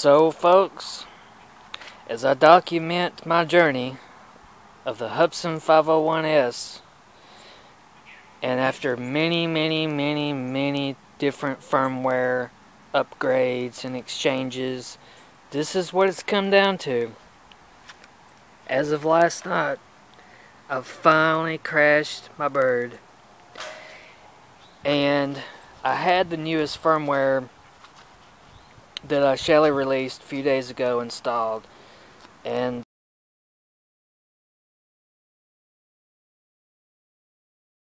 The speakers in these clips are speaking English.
So folks, as I document my journey of the Hubsan 501S, and after many different firmware upgrades and exchanges, this is what it's come down to. As of last night, I've finally crashed my bird, and I had the newest firmware that Shelly released a few days ago installed, and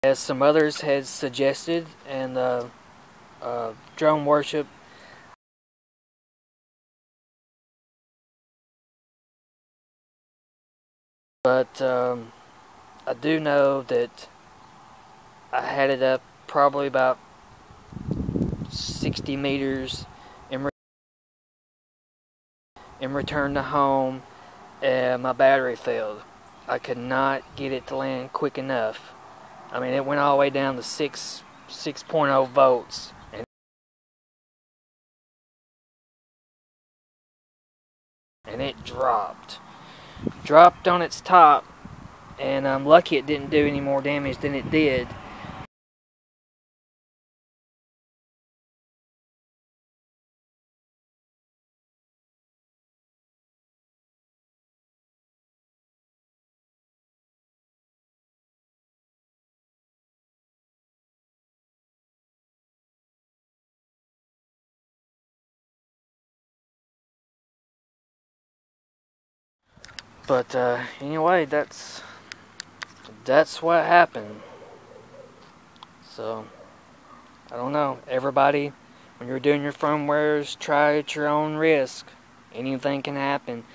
as some others had suggested, and drone worship, but I do know that I had it up probably about 60 meters in return to home, and my battery failed. I could not get it to land quick enough. I mean, it went all the way down to 6.0 volts, and it dropped on its top, and I'm lucky it didn't do any more damage than it did. But anyway, that's what happened. So I don't know. Everybody, when you're doing your firmwares, try at your own risk. Anything can happen.